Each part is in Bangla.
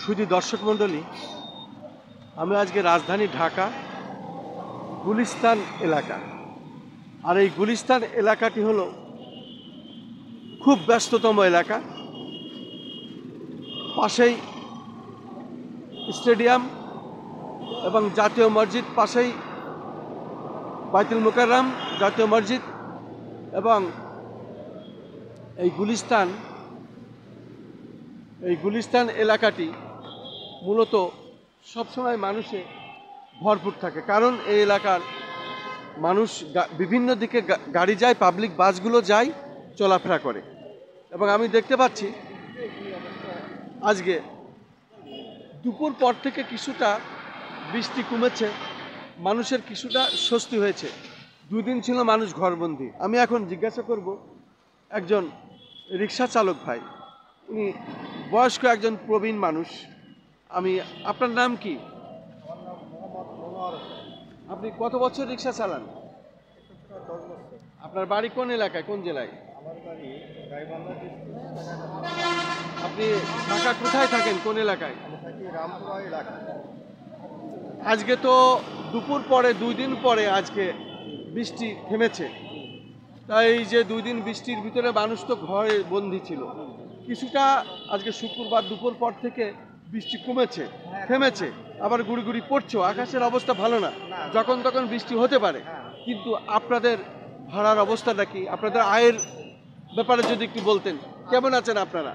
শুধু দর্শক মণ্ডলী, আমি আজকে রাজধানী ঢাকা গুলিস্তান এলাকা। আর এই গুলিস্তান এলাকাটি হলো খুব ব্যস্ততম এলাকা। পাশেই স্টেডিয়াম এবং জাতীয় মসজিদ, পাশেই বাইতুল মুকাররম জাতীয় মসজিদ, এবং এই গুলিস্তান এলাকাটি মূলত সবসময় মানুষে ভরপুর থাকে, কারণ এই এলাকার মানুষ বিভিন্ন দিকে গাড়ি যায়, পাবলিক বাসগুলো যায়, চলাফেরা করে। এবং আমি দেখতে পাচ্ছি আজকে দুপুর পর থেকে কিছুটা বৃষ্টি কমেছে, মানুষের কিছুটা স্বস্তি হয়েছে। দুদিন ছিল মানুষ ঘরবন্দি। আমি এখন জিজ্ঞাসা করব একজন রিক্সা চালক ভাই, উনি বয়স্ক একজন প্রবীণ মানুষ। আপনার নাম কি? আমার নাম মোহাম্মদ মনোয়ার হোসেন। আপনি কত বছর রিক্সা চালান? 10 বছর। আপনার বাড়ি কোন এলাকায়, কোন জেলায়? আমার বাড়ি গাইবান্ধা ডিস্ট্রিক্ট। আপনি ঢাকা কোথায় থাকেন, কোন এলাকায়? আমি থাকি রামপুরা এলাকায়। আজকে তো দুপুর পরে 2 দিন পরে আজকে বৃষ্টি থেমেছে। তাই এই যে 2 দিন বৃষ্টির ভিতরে মানুষ তো ঘরে বন্দি ছিল, কিছুটা আজকে শুক্রবার দুপুর পর থেকে বৃষ্টি কমেছে, থেমেছে, আবার গুড়ি গুড়ি পড়ছে। আকাশের অবস্থা ভালো না, যখন তখন বৃষ্টি হতে পারে। কিন্তু আপনাদের ভাড়ার অবস্থাটা কি? আপনাদের আয়ের ব্যাপারে যদি একটু বলতেন, কেমন আছেন আপনারা?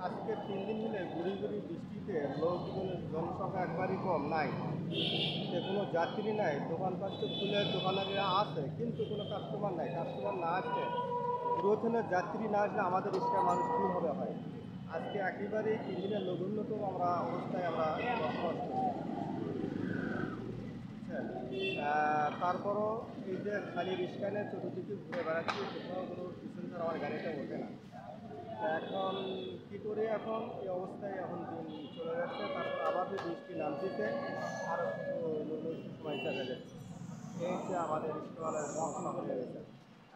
আজকে 3 দিন মিলে গুড়ি গুড়ি বৃষ্টিতে লোকজনের জনসংখ্যা একবারই কম নাই, কোনো যাত্রী নাই, দোকানপাট তো খুলে দোকানারিরা আছে, কিন্তু কোনো কাস্টমার নাই। কাস্টমার না আসলে, পুরোথনের যাত্রী না আসলে আমাদের রিক্সা মানুষ কীভাবে হয়? আজকে একেবারেই 3 দিনের নগণ্যতম অবস্থায় আমরা বসবাস করি। তারপরও এই যে খালি রিক্সা নিয়ে চতুর্দিকে ঘুরে বেড়াচ্ছি, কোথাও কোনো পিছন ছাড়া আমার গাড়িটা ওঠে না। এখন কী করি? এখন এই অবস্থায় এখন দিন চলে যাচ্ছে, তারপর আবার যে বৃষ্টি নামতেছে, আর সময় চলে যাচ্ছে। এই যে আমাদের রিক্সাওয়ালার সমস্যা হয়ে গেছে।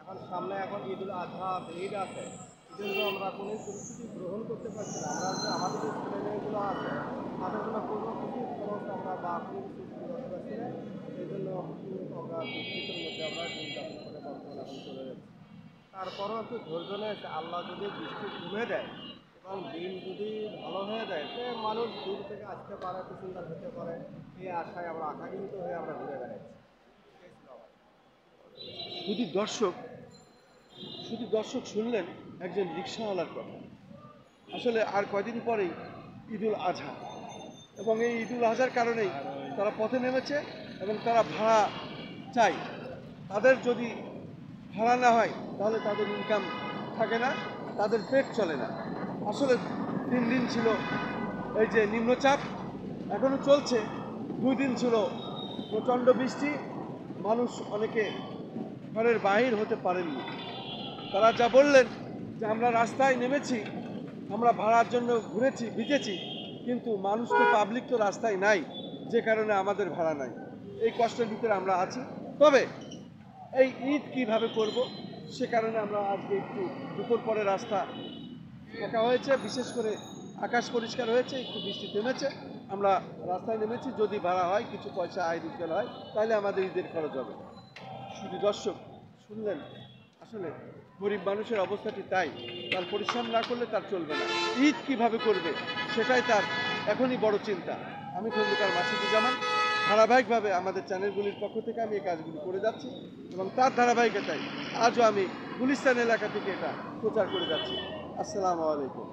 এখন সামনে ঈদুল আজহা, ঈদ আছে, ঈদের জন্য আমরা কোনো পরিস্থিতি গ্রহণ করতে পারছি না। আমরা যে আমাদের যে ছেলেমেয়েগুলো আছে, তাদের জন্য কোনো কিছু খরচ আমরা বা কোনো কিছু করতে পারছি না। এই জন্য আমরা দুঃখিতের মধ্যে আমরা দিন যাপন করে বর্তমানে এখন চলে যাচ্ছি। তারপরও একটু ধৈর্য নিয়ে আল্লাহ যদি বৃষ্টি কমে দেয় এবং দিন যদি ভালো হয়ে যায়, সে মানুষ দূর থেকে আসতে পারে, সুন্দর হতে পারে, এই আশায় আমরা আকাঙ্ক্ষিত হয়ে আমরা ঘুরে বেড়াচ্ছি। শুধু দর্শক শুনলেন একজন রিক্সাওয়ালার কথা। আসলে আর কয়দিন পরেই ঈদুল আজহা, এবং এই ঈদুল আজহার কারণেই তারা পথে নেমেছে এবং তারা ভাড়া চাই। তাদের যদি ভাড়া না হয় তাহলে তাদের ইনকাম থাকে না, তাদের পেট চলে না। আসলে 3 দিন ছিল এই যে নিম্নচাপ, এখনও চলছে। 2 দিন ছিল প্রচণ্ড বৃষ্টি, মানুষ অনেকে ঘরের বাহির হতে পারেননি। তারা যা বললেন যে আমরা রাস্তায় নেমেছি, আমরা ভাড়ার জন্য ঘুরেছি, ভিজেছি, কিন্তু মানুষ তো, পাবলিক তো রাস্তায় নাই, যে কারণে আমাদের ভাড়া নাই। এই কষ্টের ভিতরে আমরা আছি। তবে এই ঈদ কিভাবে করব, সে কারণে আমরা আজকে একটু দুপুর পরে রাস্তা ফাঁকা হয়েছে, বিশেষ করে আকাশ পরিষ্কার হয়েছে, একটু বৃষ্টি থেমেছে, আমরা রাস্তায় নেমেছি। যদি ভাড়া হয়, কিছু পয়সা আয় রোজগার হয়, তাহলে আমাদের ঈদের খরচ হবে। শুধু দর্শক শুনলেন, আসলে গরিব মানুষের অবস্থাটি তাই, তার পরিশ্রম না করলে তার চলবে না। ঈদ কিভাবে করবে সেটাই তার এখনই বড় চিন্তা। আমি খন্দকার মাসুদুজ্জামান, ধারাবাহিকভাবে আমাদের চ্যানেলগুলির পক্ষ থেকে আমি এই কাজগুলি করে যাচ্ছি, এবং তার ধারাবাহিকতায় আজও আমি গুলিস্তান এলাকা থেকে এটা প্রচার করে যাচ্ছি। আসসালামু আলাইকুম।